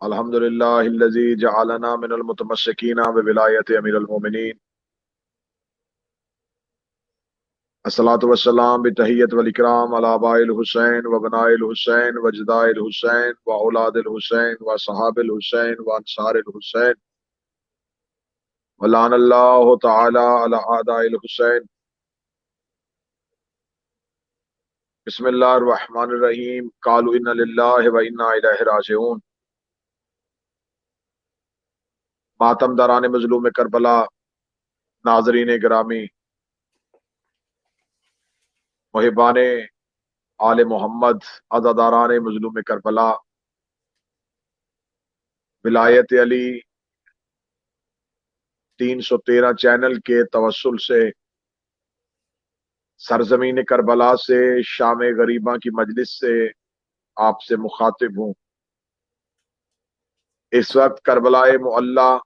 الحمد للہ الذی جعلنا من المتمسکین بولایت امیر المومنین الصلاۃ والسلام بتحیت والاکرام علی آباء الحسین و ابناء الحسین و اجداء الحسین و اولاد الحسین و صحاب الحسین و انصار الحسین ولعن اللہ تعالی علی اعداء الحسین۔ بسم اللہ الرحمن الرحیم۔ قالوا ان للہ و انا الیہ راجعون۔ ماتم داران مظلوم کربلا، ناظرین گرامی، محبان آل محمد، عزاداران مظلوم کربلا، ولایت علی 313 چینل کے توسل سے سرزمین کربلا سے، شام غریباں کی مجلس سے آپ سے مخاطب ہوں۔ اس وقت کربلا معلی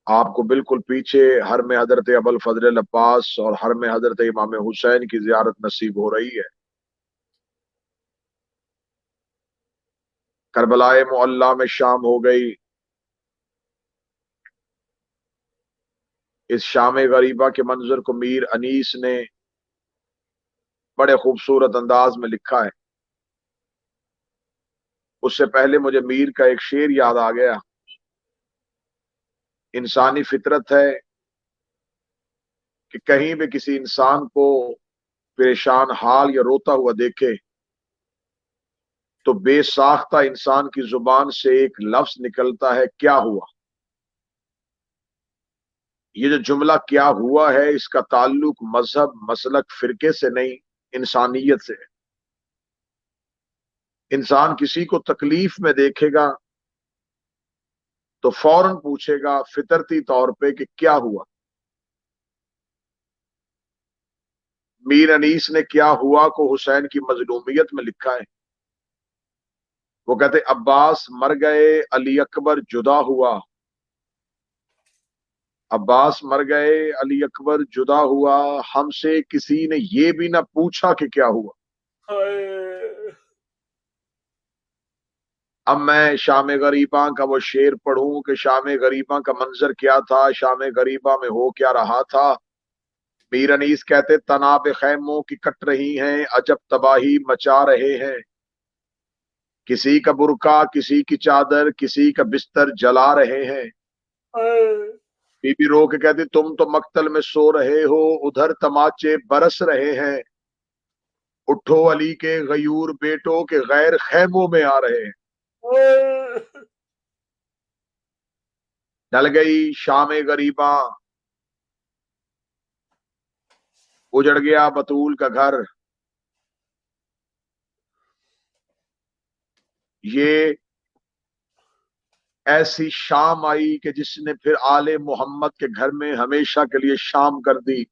آپ کو بالکل پیچھے حرم حضرت ابوالفضل عباس اور حرم حضرت امام حسین کی زیارت نصیب ہو رہی ہے۔ کربلا معلی میں شام ہو گئی۔ اس شام غریبہ کے منظر کو میر انیس نے بڑے خوبصورت انداز میں لکھا ہے۔ اس سے پہلے مجھے میر کا ایک شعر یاد آ گیا۔ انسانی فطرت ہے کہ کہیں بھی کسی انسان کو پریشان حال یا روتا ہوا دیکھے تو بے ساختہ انسان کی زبان سے ایک لفظ نکلتا ہے، کیا ہوا؟ یہ جو جملہ کیا ہوا ہے، اس کا تعلق مذہب، مسلک، فرقے سے نہیں، انسانیت سے ہے۔ انسان کسی کو تکلیف میں دیکھے گا تو فوراً پوچھے گا فطرتی طور پہ کہ کیا ہوا۔ میر انیس نے کیا ہوا کو حسین کی مظلومیت میں لکھا ہے۔ وہ کہتے عباس مر گئے، علی اکبر جدا ہوا۔ عباس مر گئے، علی اکبر جدا ہوا، ہم سے کسی نے یہ بھی نہ پوچھا کہ کیا ہوا۔ اب میں شام غریباں کا وہ شعر پڑھوں کہ شام غریباں کا منظر کیا تھا، شام غریباں میں ہو کیا رہا تھا۔ میر انیس کہتے تناب خیموں کی کٹ رہی ہیں، عجب تباہی مچا رہے ہیں، کسی کا برقع، کسی کی چادر، کسی کا بستر جلا رہے ہیں۔ بی بی رو کے کہتے تم تو مقتل میں سو رہے ہو، ادھر تماچے برس رہے ہیں، اٹھو علی کے غیور بیٹوں کے غیر خیموں میں آ رہے ہیں۔ ڈل گئی شام غریباں، اجڑ گیا بطول کا گھر۔ یہ ایسی شام آئی کہ جس نے پھر آل محمد کے گھر میں ہمیشہ کے لیے شام کر دی۔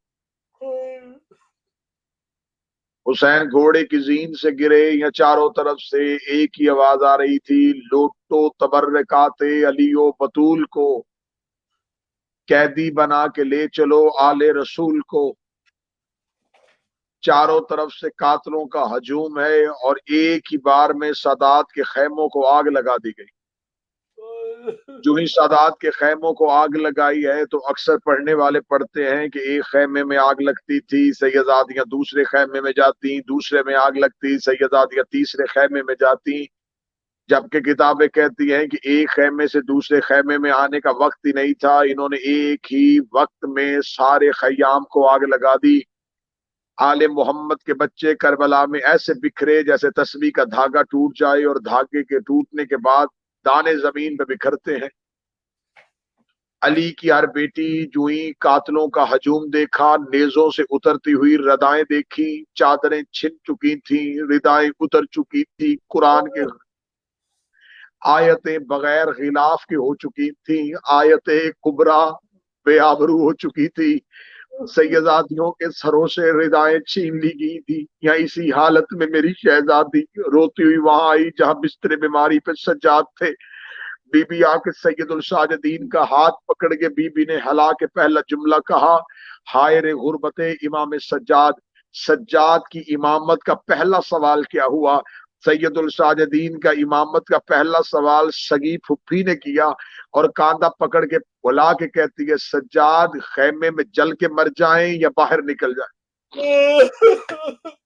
حسین گھوڑے کی زین سے گرے، یا چاروں طرف سے ایک ہی آواز آ رہی تھی، لوٹو تبرکات علی و بطول کو، قیدی بنا کے لے چلو آل رسول کو۔ چاروں طرف سے قاتلوں کا ہجوم ہے اور ایک ہی بار میں سادات کے خیموں کو آگ لگا دی گئی۔ جو ہی سادات کے خیموں کو آگ لگائی ہے تو اکثر پڑھنے والے پڑھتے ہیں کہ ایک خیمے میں آگ لگتی تھی، سیداتیاں دوسرے خیمے میں جاتی، دوسرے میں آگ لگتی، سیداتیاں تیسرے خیمے میں جاتی، جبکہ کتابیں کہتی ہیں کہ ایک خیمے سے دوسرے خیمے میں آنے کا وقت ہی نہیں تھا، انہوں نے ایک ہی وقت میں سارے خیام کو آگ لگا دی۔ آل محمد کے بچے کربلا میں ایسے بکھرے جیسے تسبیح کا دھاگا ٹوٹ جائے اور دھاگے کے ٹوٹنے کے بعد دانے زمین پہ بکھرتے ہیں۔ علی کی ہر بیٹی جو ہی قاتلوں کا ہجوم دیکھا، نیزوں سے اترتی ہوئی ردائیں دیکھی، چادریں چھن چکی تھیں، ردائیں اتر چکی تھی، قرآن کے آیتیں بغیر غلاف کے ہو چکی تھیں، آیت کبریٰ بے آبرو ہو چکی تھی، سیداتیوں کے سروں سے ردائیں چھین لی گئی تھی۔ یا اسی حالت میں میری شہزادی روتی ہوئی وہاں آئی جہاں بستر بیماری پہ سجاد تھے۔ بی بی آ کے سید الساجدین کا ہاتھ پکڑ کے بی بی نے ہلا کے پہلا جملہ کہا، ہائے رے غربت امام سجاد۔ سجاد کی امامت کا پہلا سوال کیا ہوا؟ सैयदुल साजिदीन का इमामत का पहला सवाल सगी फुफ्फी ने किया और कांधा पकड़ के बुला के कहती है, सज्जाद खैमे में जल के मर जाएं या बाहर निकल जाएं।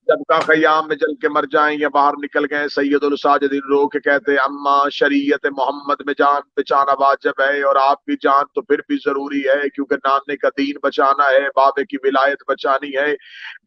जब का खयाम में जल के मर जाएं या बाहर निकल गए। सैयदुल साजिदीन रो के कहते, अम्मा शरीयत मोहम्मद में जान बचाना वाजिब है और आपकी जान तो फिर भी जरूरी है, क्योंकि नाने का दीन बचाना है, बाबे की विलायत बचानी है।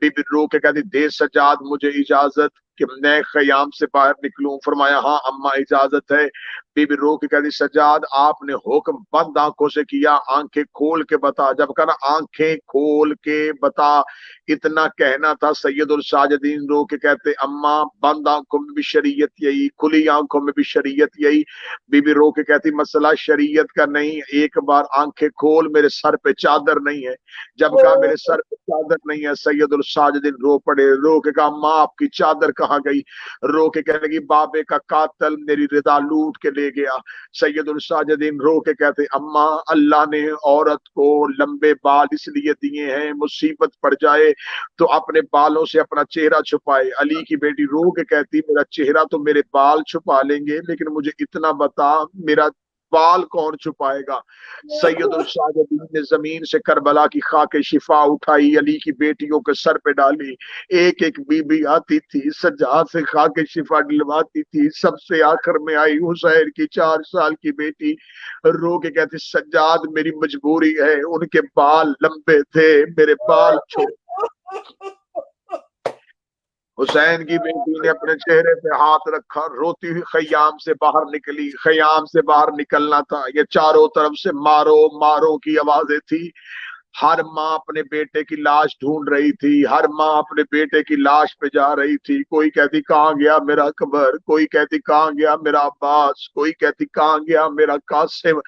बीबी रो के कहती, दे सज्जाद मुझे इजाजत कि मैं खयाम से बाहर निकलूं। फरमाया, हाँ अम्मा इजाजत है। बीबी रो के कहती, सज्जाद आपने हुक्म बंद आंखों से किया, आंखें खोल के बता। जब कहा ना आंखें खोल के बता, इतना कहना था। सैयदुल साजिदीन रो के कहते, अम्मा बंद आंखों में भी शरीयत यही, खुली आंखों में भी शरीयत यही। बीबी रो के कहती, मसला शरीयत का नहीं, एक बार आंखें खोल, मेरे सर पे चादर नहीं है। जब कहा मेरे सर पे चादर नहीं है, सैयदुल साजिदीन रो पड़े। रो के कहा, अम्मा आपकी चादर कहाँ गई? रो के कहने लगी, बाबे का कातल मेरी रिदा लूट के ले गया। सैयदुल साजिदीन रो के कहते, अम्मा अल्लाह ने औरत को लंबे बाल इसलिए दिए हैं, मुसीबत पड़ जाए तो अपने बालों से अपना चेहरा छुपाए। अली की बेटी रो के कहती, मेरा चेहरा तो मेरे बाल छुपा लेंगे, लेकिन मुझे इतना बता मेरा बाल कौन छुपाएगा? सैयदुल साजिदीन ने जमीन से करबला की खाके शिफा उठाई, अली की बेटियों के सर पे डाली। एक एक बीबी आती थी, सज्जाद से खाके शिफा दिलवाती थी। सबसे आखिर में आई हुसैन की 4 साल की बेटी। रो के कहती, सज्जाद मेरी मजबूरी है, उनके बाल लंबे थे, मेरे बाल छोटे। हुसैन की बेटी ने अपने चेहरे पे हाथ रखा, रोती हुई खयाम से बाहर निकली। खयाम से बाहर निकलना था, ये चारों तरफ से मारो मारो की आवाजें थी। हर माँ अपने बेटे की लाश ढूंढ रही थी, हर माँ अपने बेटे की लाश पे जा रही थी। कोई कहती कहाँ गया मेरा अकबर, कोई कहती कहाँ गया मेरा अब्बास, कोई कहती कहाँ गया मेरा कासिम।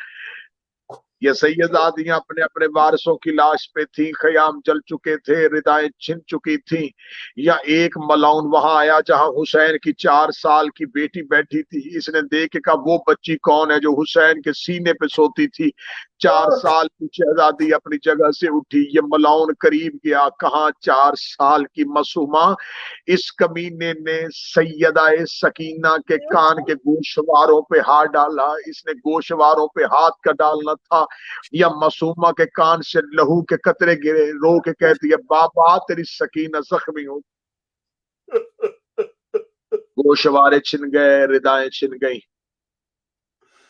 ये सैयदादियां अपने अपने वारसों की लाश पे थी, खयाम जल चुके थे, रिदाएं छिन चुकी थी। या एक मलाउन वहां आया जहां हुसैन की 4 साल की बेटी बैठी थी। इसने देख के कहा, वो बच्ची कौन है जो हुसैन के सीने पे सोती थी? 4 साल की शहजादी अपनी जगह से उठी। ये मलाउन करीब गया, कहा 4 साल की मासूमा। इस कमीने ने सैयदा सकीना के कान के गोशवारों पे हाथ डाला। इसने गोशवारों पे हाथ का डालना था, या मासूमा के कान से लहू के कतरे गिरे। रो के कहती है, बाबा तेरी सकीना जख्मी हो। गोशवारे छिन गए, रिदाएं छिन गई।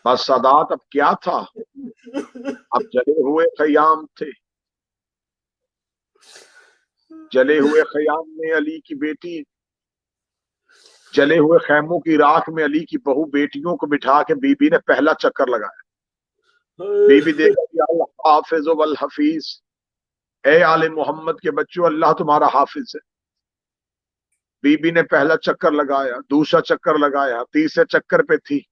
बस सादात अब क्या था? अब जले हुए खयाम थे। जले हुए खयाम में अली की बेटी, जले हुए खैमों की राख में अली की बहू बेटियों को बिठा के बीबी ने पहला चक्कर लगाया। बीबी देखा कि अल्लाह हाफिज वल हफीज, ए आले मोहम्मद के बच्चों, अल्लाह तुम्हारा हाफिज है। बीबी ने पहला चक्कर लगाया, दूसरा चक्कर लगाया, तीसरे चक्कर पे थी,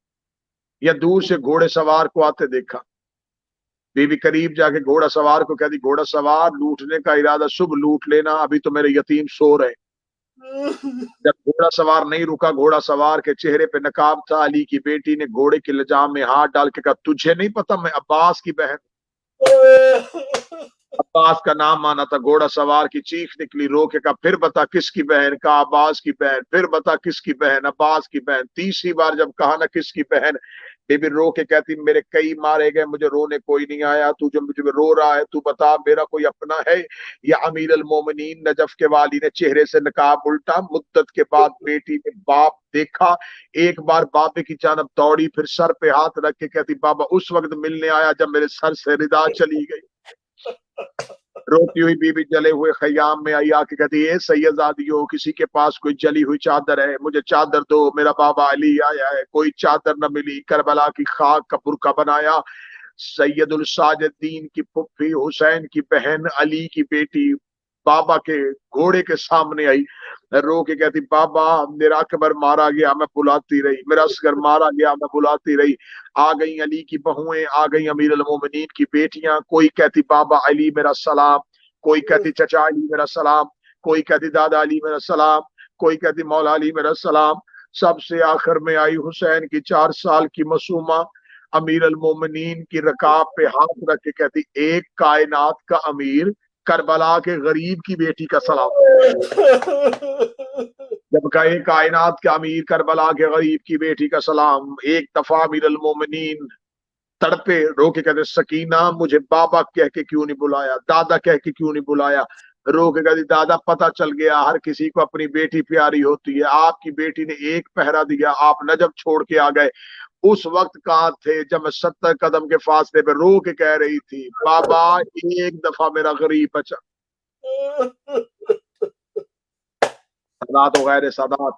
या दूर से घोड़े सवार को आते देखा। बीबी करीब जाके घोड़ा सवार को कहती, घोड़ा सवार लूटने का इरादा शुभ लूट लेना, अभी तो मेरे यतीम सो रहे। जब घोड़ा सवार नहीं रुका, घोड़ा सवार के चेहरे पे नकाब था। अली की बेटी ने घोड़े की लजाम में हाथ डाल के कहा, तुझे नहीं पता मैं अब्बास की बहन? अब्बास का नाम माना था। घोड़ा सवार की चीख निकली, रो के कहा, फिर बता किसकी बहन? कहा अब्बास की बहन। फिर बता किसकी बहन? अब्बास की बहन। तीसरी बार जब कहा ना किसकी बहन, बीबी रो के कहती, मेरे कई मारे गए, मुझे रोने कोई नहीं आया, तू जो मुझे रो रहा है, तू बता मेरा कोई अपना है? या अमीर अल मोमिनीन नजफ के वाली ने चेहरे से नकाब उल्टा। मुद्दत के बाद बेटी ने बाप देखा, एक बार बाबे की जानब दौड़ी, फिर सर पे हाथ रख के कहती, बाबा उस वक्त मिलने आया जब मेरे सर से रिदा चली गई। रोती हुई बीबी जले हुए खयाम में आई, आके कहती है, सैयदादियों किसी के पास कोई जली हुई चादर है? मुझे चादर दो, मेरा बाबा अली आया है। कोई चादर न मिली, करबला की खाक का बुरका बनाया। सैयदुल साजिदीन की फुफ्फी, हुसैन की बहन, अली की बेटी बाबा के घोड़े के सामने आई, रो के कहती, बाबा मेरा अकबर मारा गया, मैं बुलाती रही, मेरा असगर मारा गया, मैं बुलाती रही। आ गई अली की बहुएं, आ गई अमीर अल मोमिनीन की बेटियां। कोई कहती बाबा अली मेरा सलाम, कोई कहती चचा अली मेरा सलाम, कोई कहती दादा अली मेरा सलाम, कोई कहती मौला अली मेरा सलाम। सबसे आखिर में आई हुसैन की 4 साल की मासूमा, अमीर अल मोमिनीन की रकाब पे हाथ रख के कहती, एक कायनात का अमीर करबला के गरीब की बेटी का सलाम। جب کہے کائنات کے امیر کربلا کے غریب کی بیٹی کا سلام، ایک دفعہ امیر المومنین تڑپے، رو کے کہتے سکینہ مجھے بابا کہہ کے کیوں نہیں بلایا، دادا کہہ کے کیوں نہیں بلایا؟ رو کے کہتی دادا پتہ چل گیا ہر کسی کو اپنی بیٹی پیاری ہوتی ہے، آپ کی بیٹی نے ایک پہرا دیا، آپ نجب چھوڑ کے آ گئے، اس وقت کہاں تھے جب میں 70 قدم کے فاصلے پہ رو کے کہہ رہی تھی بابا ایک دفعہ میرا غریب بچا۔ سادات و غیر سادات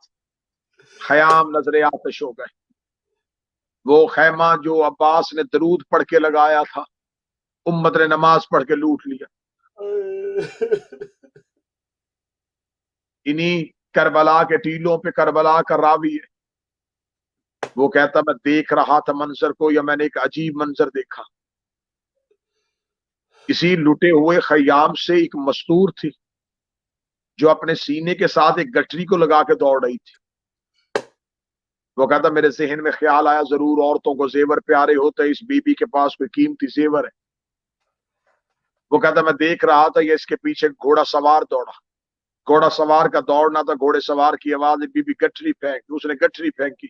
خیام نظر آتش ہو گئے۔ وہ خیمہ جو عباس نے درود پڑھ کے لگایا تھا، امت نے نماز پڑھ کے لوٹ لیا۔ انہی کربلا کے ٹیلوں پہ کربلا کا راوی ہے، وہ کہتا میں دیکھ رہا تھا منظر کو، یا میں نے ایک عجیب منظر دیکھا، کسی لٹے ہوئے خیام سے ایک مستور تھی جو اپنے سینے کے ساتھ ایک گٹری کو لگا کے دوڑ رہی تھی۔ وہ کہتا میرے ذہن میں خیال آیا ضرور عورتوں کو زیور پیارے ہوتے، اس بی بی کے پاس کوئی قیمتی زیور ہے۔ وہ کہتا میں دیکھ رہا تھا یہ اس کے پیچھے گھوڑا سوار دوڑا، گھوڑا سوار کا دوڑنا تھا، گھوڑے سوار کی آواز بی بی گٹری پھینک، اس نے گٹری پھینکی۔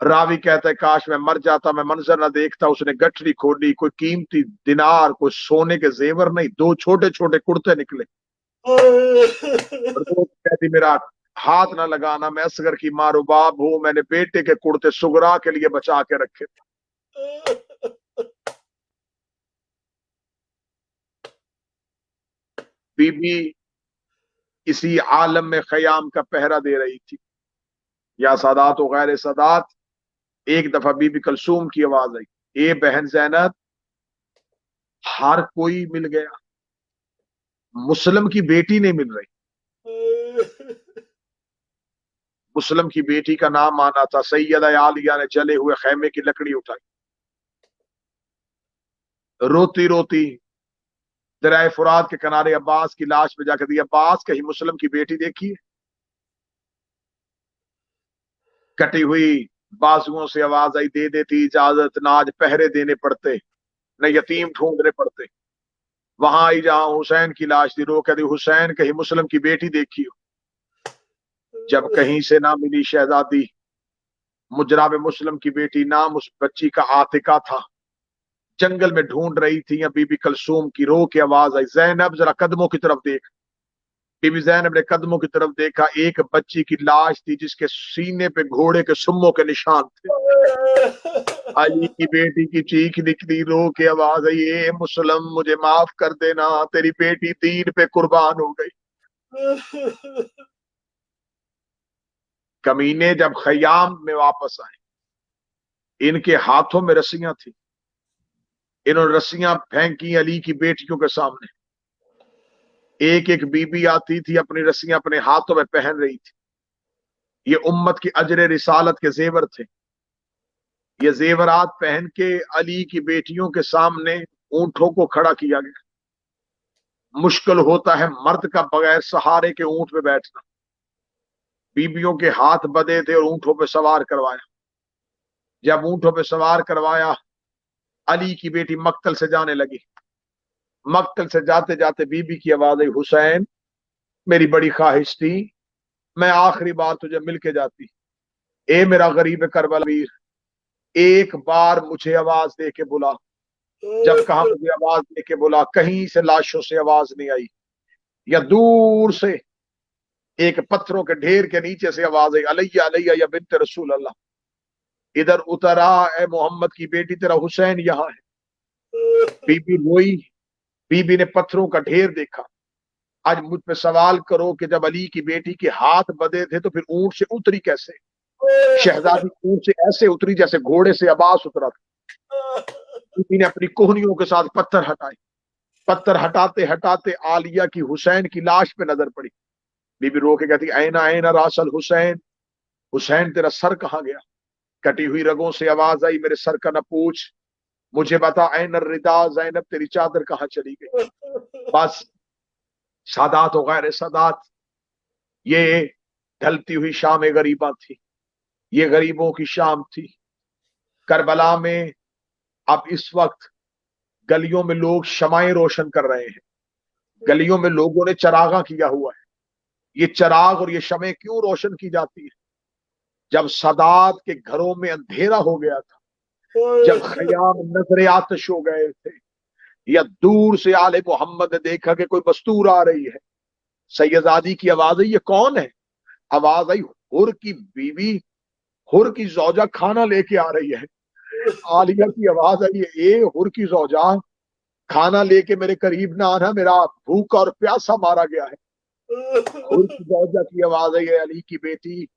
راوی کہتا ہے کاش میں مر جاتا، میں منظر نہ دیکھتا، اس نے گٹری کھولی، کوئی قیمتی دینار، کوئی سونے کے زیور نہیں، دو چھوٹے چھوٹے کرتے نکلے۔ اور وہ کہتی میرا ہاتھ نہ لگانا، میں اصغر کی ماں رباب ہوں، میں نے بیٹے کے کرتے سغرا کے لیے بچا کے رکھے۔ بی بی اسی عالم میں خیام کا پہرا دے رہی تھی۔ یا سادات و غیر سادات، ایک دفعہ بی بی کلثوم کی آواز آئی، اے بہن زینب، ہر کوئی مل گیا، مسلم کی بیٹی نہیں مل رہی۔ مسلم کی بیٹی کا نام آنا تھا، سیدہ عالیہ نے جلے ہوئے خیمے کی لکڑی اٹھائی، روتی روتی دریائے فرات کے کنارے عباس کی لاش پہ جا کے دی، عباس کہیں مسلم کی بیٹی دیکھی ہے؟ کٹی ہوئی بازوؤں سے آواز آئی دے دیتی اجازت، نہ آج پہرے دینے پڑتے، نہ یتیم ڈھونڈنے پڑتے۔ وہاں آئی جہاں حسین کی لاش تھی، رو کہتی حسین کہیں مسلم کی بیٹی دیکھی ہو؟ جب کہیں سے نہ ملی شہزادی، مجرا میں مسلم کی بیٹی، نام اس بچی کا عاتقہ تھا، جنگل میں ڈھونڈ رہی تھی، یا بی بی کلثوم کی رو کے آواز آئی زینب ذرا قدموں کی طرف دیکھ۔ بی بی زینب نے قدموں کی طرف دیکھا، ایک بچی کی لاش تھی جس کے سینے پہ گھوڑے کے سموں کے نشان تھے۔ علی کی بیٹی کی چیخ نکلی، رو کے آواز آئی اے مسلم مجھے معاف کر دینا، تیری بیٹی دین پہ قربان ہو گئی۔ کمینے جب خیام میں واپس آئے، ان کے ہاتھوں میں رسیاں تھیں، انہوں نے رسیاں پھینکی علی کی بیٹیوں کے سامنے، ایک ایک بی بی آتی تھی اپنی رسیاں اپنے ہاتھوں میں پہن رہی تھی۔ یہ امت کی اجر رسالت کے زیور تھے، یہ زیورات پہن کے علی کی بیٹیوں کے سامنے اونٹوں کو کھڑا کیا گیا۔ مشکل ہوتا ہے مرد کا بغیر سہارے کے اونٹ پہ بیٹھنا، بیبیوں کے ہاتھ بدے تھے اور اونٹوں پہ سوار کروایا۔ جب اونٹوں پہ سوار کروایا، علی کی بیٹی مقتل سے جانے لگی، مقتل سے جاتے جاتے بی بی کی آواز آئی حسین میری بڑی خواہش تھی میں آخری بار تجھے مل کے جاتی، اے میرا غریب کربلا ویر ایک بار مجھے آواز دے کے بلا۔ جب کہا مجھے آواز دے کے بلا، کہیں سے لاشوں سے آواز نہیں آئی، یا دور سے ایک پتھروں کے ڈھیر کے نیچے سے آواز آئی علیہ علیہ یا بنت رسول اللہ، ادھر اترا اے محمد کی بیٹی تیرا حسین یہاں ہے۔ بی بی روئی، بی بی نے پتھروں کا ڈھیر دیکھا۔ آج مجھ پہ سوال کرو کہ جب علی کی بیٹی کے ہاتھ بدے تھے تو پھر اونٹ سے اتری کیسے؟ شہزادی اونٹ سے ایسے اتری جیسے گھوڑے سے عباس اترا تھا۔ بی بی نے اپنی کوہنیوں کے ساتھ پتھر ہٹائے، پتھر ہٹاتے ہٹاتے عالیہ کی حسین کی لاش پہ نظر پڑی۔ بی بی رو کے کہتی اینا اینا راس الحسین، حسین تیرا سر کہاں گیا؟ کٹی ہوئی رگوں سے آواز آئی میرے سر کا نہ پوچھ، مجھے بتا این الردا زینب تیری چادر کہاں چلی گئی؟ بس سادات و غیر سادات، یہ ڈھلتی ہوئی شام غریباں تھی، یہ غریبوں کی شام تھی۔ کربلا میں اب اس وقت گلیوں میں لوگ شمعیں روشن کر رہے ہیں، گلیوں میں لوگوں نے چراغاں کیا ہوا ہے، ये चराग और ये शमें क्यों रोशन की जाती है? जब सादात के घरों में अंधेरा हो गया था, जब खयाम नजर आतिश हो गए थे, या दूर से आले मोहम्मद ने देखा कि कोई बस्तूर आ रही है, सैयदादी की आवाज आई, ये कौन है? आवाज आई, हुर की बीवी, हुर की जौजा खाना लेके आ रही है। आलिया की आवाज आई, ए हुर की जौजा, खाना लेके मेरे करीब ना आना, मेरा भूखा और प्यासा मारा गया है। हुर की जौजा की आवाज आई, अली की बेटी,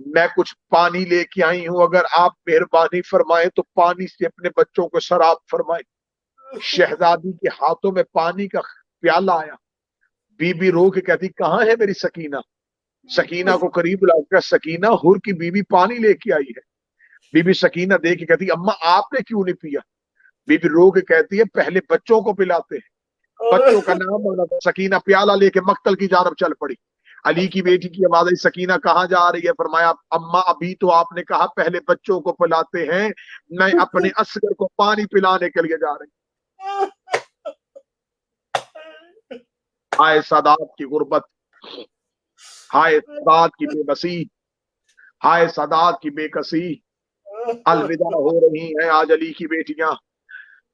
मैं कुछ पानी लेके आई हूं, अगर आप मेहरबानी फरमाएं तो पानी से अपने बच्चों को शराब फरमाएं। शहजादी के हाथों में पानी का प्याला आया। बीबी रो के कहती, कहाँ है मेरी सकीना? सकीना को करीब लाकर, सकीना, हुर की बीवी पानी लेके आई है। बीबी सकीना देख के कहती, अम्मा आपने क्यों नहीं पिया? बीबी रो के कहती है, पहले बच्चों को पिलाते हैं। बच्चों का नाम आना था। सकीना प्याला लेके मक्तल की जानब चल पड़ी। अली की बेटी की आवाज आई, सकीना कहाँ जा रही है? फरमाया, अम्मा अभी तो आपने कहा पहले बच्चों को पिलाते हैं, मैं अपने असगर को पानी पिलाने के लिए जा रही। हाय सादात की गुर्बत, हाय सादात की बेबसी, हाय सादात की बेकसी। अलविदा हो रही हैं आज अली की बेटियां,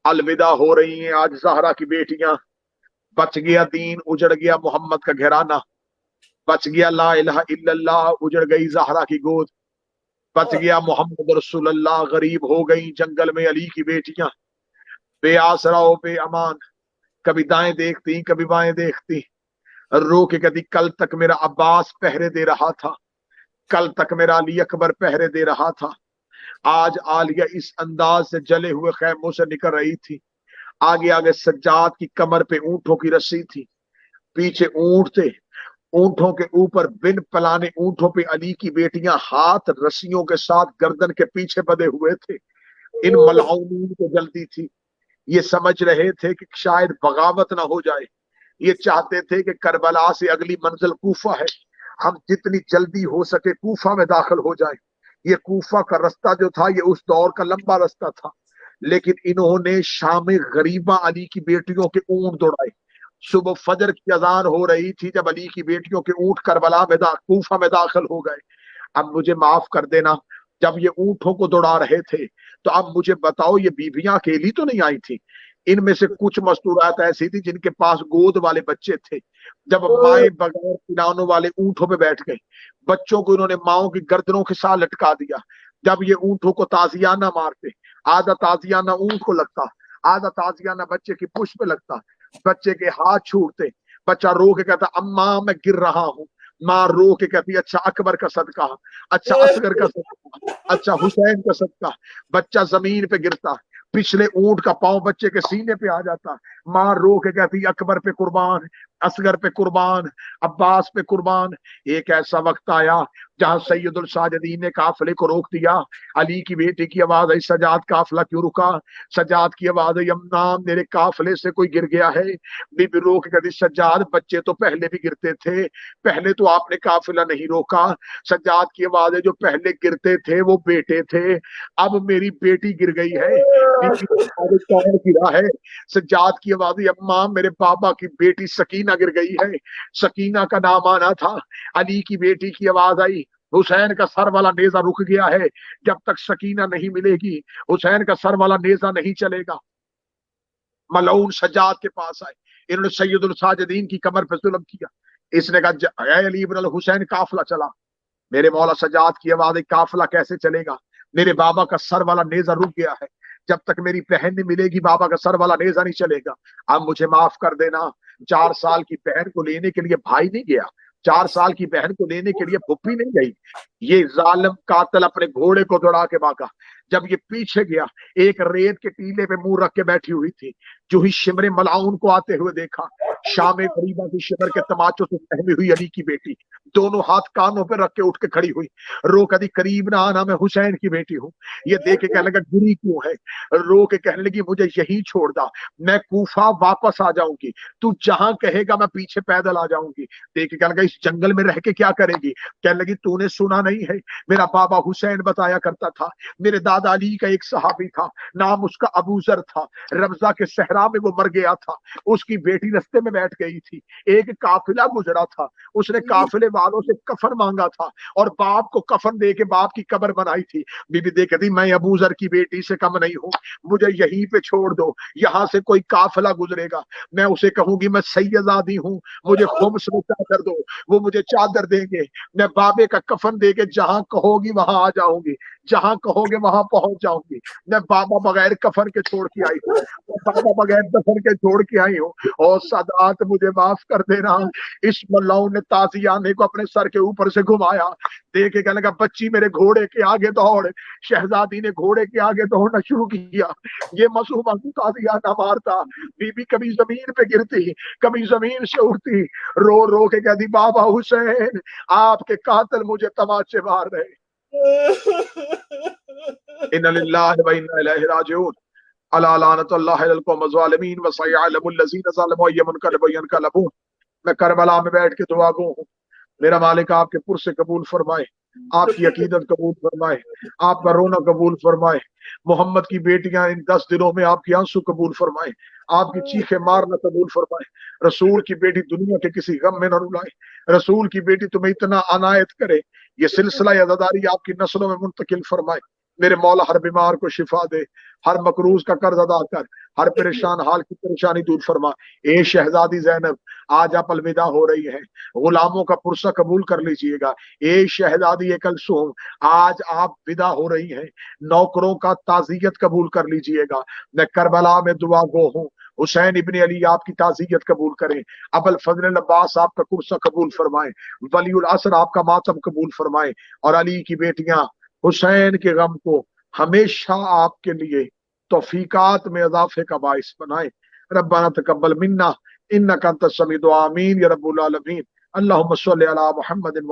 अलविदा हो रही हैं आज जहरा की बेटियां। बच गया दीन, उजड़ गया मोहम्मद का घराना। बच गया ला इलाहा इल्लल्लाह, उजड़ गई जहरा की गोद। बच गया मोहम्मद रसूलुल्लाह, गरीब हो गई जंगल में अली की बेटियां। बेआसरा बे अमान, कभी दाएं देखती कभी बाएं देखती, रो के कहती, कल तक मेरा अब्बास पहरे दे रहा था, कल तक मेरा अली अकबर पहरे दे रहा था। आज आलिया इस अंदाज से जले हुए खैमों से निकल रही थी। आगे आगे सज्जाद की कमर पे ऊंटों की रस्सी थी, पीछे ऊंट थे, ऊंटों के ऊपर बिन पलाने ऊंटों पे अली की बेटियां हाथ रस्सियों के साथ गर्दन के पीछे बंधे हुए थे। इन मलाउनीन को जल्दी थी, ये समझ रहे थे कि शायद बगावत ना हो जाए। ये चाहते थे कि करबला से अगली मंजिल कूफा है, हम जितनी जल्दी हो सके कूफा में दाखिल हो जाए। ये कूफा का रास्ता जो था, ये उस दौर का लंबा रास्ता था, लेकिन इन्होंने शाम गरीबा अली की बेटियों के ऊंट दौड़ाए। सुबह फजर की अजान हो रही थी जब अली की बेटियों के ऊंट करबला में कूफा में दाखिल हो गए। अब मुझे माफ कर देना, जब ये ऊंटों को दौड़ा रहे थे तो अब मुझे बताओ, ये बीबियां अकेली तो नहीं आई थी? इनमें से कुछ मस्तूरात ऐसी थी जिनके पास गोद वाले बच्चे थे। जब माए बगैर पिलानों वाले ऊंटों में बैठ गए, बच्चों को इन्होंने माओ की गर्दनों के साथ लटका दिया। जब ये ऊंटों को ताजियाना मारते, आधा ताजियाना ऊंट को लगता, आधा ताजियाना बच्चे की पुष्प पे लगता, बच्चे के हाथ छूटते, बच्चा रो के कहता, अम्मा मैं गिर रहा हूँ। माँ रो के कहती, अच्छा अकबर का सदका, अच्छा असगर का सदका, अच्छा हुसैन का सदका। बच्चा जमीन पे गिरता, पिछले ऊंट का पांव बच्चे के सीने पे आ जाता। माँ रो के कहती, अकबर पे कुर्बान, असगर पे कुर्बान, अब्बास पे कुर्बान। एक ऐसा वक्त आया जहां सैयदुल साजिदीन ने काफिले को रोक दिया। अली की बेटी की आवाज आई, सजाद काफिला क्यों रुका? सजाद की आवाज आई, अम्मा मेरे काफिले से कोई गिर गया है। बीबी रो के कहती, सजाद बच्चे तो पहले भी गिरते थे, पहले तो आपने काफिला नहीं रोका। सजाद की आवाज है, जो पहले गिरते थे वो बेटे थे, अब मेरी बेटी गिर गई है। कौन गिरा है? सज्जाद की आवाज, अम्मा मेरे पापा की बेटी सकीना गिर गई है। सकीना का नाम आना था। अली की बेटी की आवाज आई, हुसैन का सर वाला नेजा रुक गया है, जब तक सकीना नहीं मिलेगी हुसैन का सर वाला नेजा नहीं चलेगा। मलऊन सज्जाद के पास आए, इन्होंने सैयदुल साजिदीन की कमर पर जुल्म किया। इसने कहा, अली इब्न हुसैन काफिला चला। मेरे मौला सज्जाद की आवाज, काफिला कैसे चलेगा? मेरे बाबा का सर वाला नेजा रुक गया है, जब तक मेरी बहन नहीं मिलेगी बाबा का सर वाला नेजा नहीं चलेगा। अब मुझे माफ कर देना, 4 साल की बहन को लेने के लिए भाई नहीं गया, 4 साल की बहन को लेने के लिए फुप्पी नहीं गई। ये जालिम कातिल अपने घोड़े को दौड़ा के भागा। जब ये पीछे गया, एक रेत के टीले पे मुंह रख के बैठी हुई थी। जो ही शिमरे मलाउन को आते हुए देखा, शाम गरीबा की शिमर के तमाचों से सहमी हुई अली की बेटी दोनों हाथ कानों पे रख के उठ के खड़ी हुई। रो कदी, करीब ना आना, मैं हुसैन की बेटी हूँ। ये देख के कहने लगा, गिरी क्यों है? रो के कहने लगी, मुझे यही छोड़ दा, मैं कूफा वापस आ जाऊंगी, तू जहां कहेगा मैं पीछे पैदल आ जाऊंगी। देख के कहने लगा, इस जंगल में रह के क्या करेगी? कहने लगी, तूने सुना नहीं है, मेरा बाबा हुसैन बताया करता था, मेरे दादा बाद अली का एक सहाबी था, नाम उसका अबू जर था, रमजा के सहरा में वो मर गया था। उसकी बेटी रस्ते में बैठ गई थी, एक काफिला गुजरा था, उसने काफिले वालों से कफन मांगा था और बाप को कफन दे के बाप की कब्र बनाई थी। बीबी देख दी मैं अबू जर की बेटी से कम नहीं हूं, मुझे यहीं पे छोड़ दो, यहां से कोई काफिला गुजरेगा, मैं उसे कहूंगी मैं सैयदादी हूं, मुझे खुम्स में चादर दो, वो मुझे चादर देंगे, मैं बाबे का कफन दे के जहां कहोगी वहां आ जाऊंगी, जहां कहोगे वहां पहुंच जाऊंगी। मैं बाबा बगैर कफन के छोड़ के आई हूँ, मैं बाबा बगैर दफन के छोड़ के आई हूँ, और सादात मुझे माफ कर देना। इस मल्लाओं ने ताजियाने को अपने सर के ऊपर से घुमाया, देखे कहने लगा बच्ची मेरे घोड़े के आगे दौड़। शहजादी ने घोड़े के आगे दौड़ना शुरू किया। ये मासूमा को ताजियाना मारता, बीबी कभी जमीन पे गिरती, कभी जमीन से उठती, रो रो के कहती बाबा हुसैन आपके कातिल मुझे तमाचे मार रहे। इन्ना लिल्लाहि व इन्ना इलैहि राजिऊन। अला लानतुल्लाहि अलल कौमिज़ ज़ालिमीन व सयअलमुल लज़ीना ज़लमू यमुनक़लिबू यनक़लिबून। मैं करबला में बैठ के दुआ गो हूँ, मेरा मालिक आपके पुरसे कबूल फरमाए, आपकी अकीदत कबूल फरमाए, आपका रोना कबूल फरमाए, मोहम्मद की बेटियां इन 10 दिनों में आपकी आंसू कबूल फरमाए, आपकी चीखे मारना कबूल फरमाए, रसूल की बेटी दुनिया के किसी गम में न रुलाए, रसूल की बेटी तुम्हें इतना अनायत करे, ये सिलसिला अज़ादारी आपकी नस्लों में मुंतकिल फरमाए। मेरे मौला हर बीमार को शिफा दे, हर मकरूज का कर्ज अदा कर, हर परेशान हाल की परेशानी दूर फरमा। ए शहजादी जैनब आज आप अलविदा हो रही हैं, गुलामों का पुरसा कबूल कर लीजिएगा। ए शहजादी कलसूम आज आप विदा हो रही हैं, नौकरों का ताजियत कबूल कर लीजिएगा। मैं करबला में दुआ गो हूँ, हुसैन इब्न अली आपकी ताजियत कबूल करें, अबुल फजल अब्बास आपका कुर्सा कबूल फरमाएं, वलीउल असर आपका मातम कबूल फरमाएं, और अली की बेटियां हुसैन के गम को हमेशा आपके लिए तौफीकात में इजाफे का बाइस बनाए। रब्बाना तकब्बल मिन्ना इन्नका अंतस समीउद दुआ, आमीन या रब्बुल आलमीन। अल्लाहुम्मा सल्लि अला मुहम्मद।